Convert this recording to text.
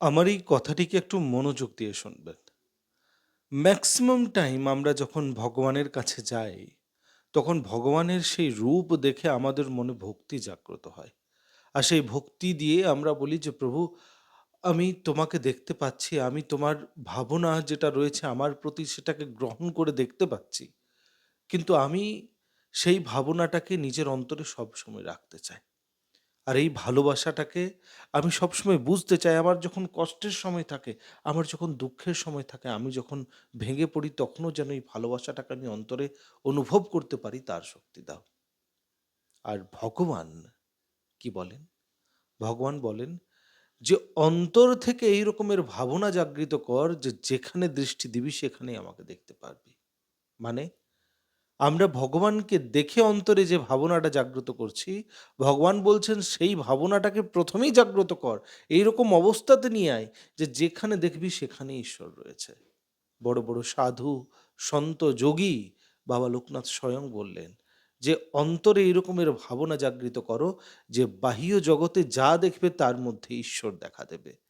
আমার এই কথাটিকে একটু মনোযোগ দিয়ে শুনবেন। ম্যাক্সিমাম টাইম আমরা যখন ভগবানের কাছে যাই, তখন ভগবানের সেই রূপ দেখে আমাদের মনে ভক্তি জাগ্রত হয়। আর সেই ভক্তি দিয়ে আমরা বলি যে, "প্রভু, আমি তোমাকে দেখতে পাচ্ছি। আমি তোমার ভাবনা যেটা রয়েছে আমার প্রতি সেটাকে গ্রহণ করে দেখতে পাচ্ছি। কিন্তু আমি সেই ভাবনাটাকে নিজের অন্তরে সবসময় রাখতে চাই।" আর এই ভালোবাসাটাকে আমি সবসময় বুঝতে চাই। আমার যখন কষ্টের সময় থাকে, আমার যখন দুঃখের সময় থাকে, আমি যখন ভেঙে পড়ি তখনও যেন এই ভালোবাসাটাকে আমি অন্তরে অনুভব করতে পারি, তার শক্তি দাও। আর ভগবান কি বলেন? ভগবান বলেন যে, "অন্তর থেকে এই রকমের ভাবনা জাগৃত কর যে যেখানে দৃষ্টি দিবি সেখানেই আমাকে দেখতে পারবি।" মানে আমরা ভগবানকে দেখে অন্তরে যে ভাবনাটা জাগ্রত করছি, ভগবান বলছেন সেই ভাবনাটাকে ১ম এই জাগ্রত কর। এইরকম অবস্থাতে নিয়ে আয় যে যেখানে দেখবি সেখানেই ঈশ্বর রয়েছে। বড়, বড় সাধু, সন্ত, যোগী বাবা লোকনাথ স্বয়ং বললেন যে, "অন্তরে এই রকমের ভাবনা জাগৃত করো যে বাহ্য জগতে যা দেখবে তার মধ্যে ঈশ্বর দেখা দেবে।"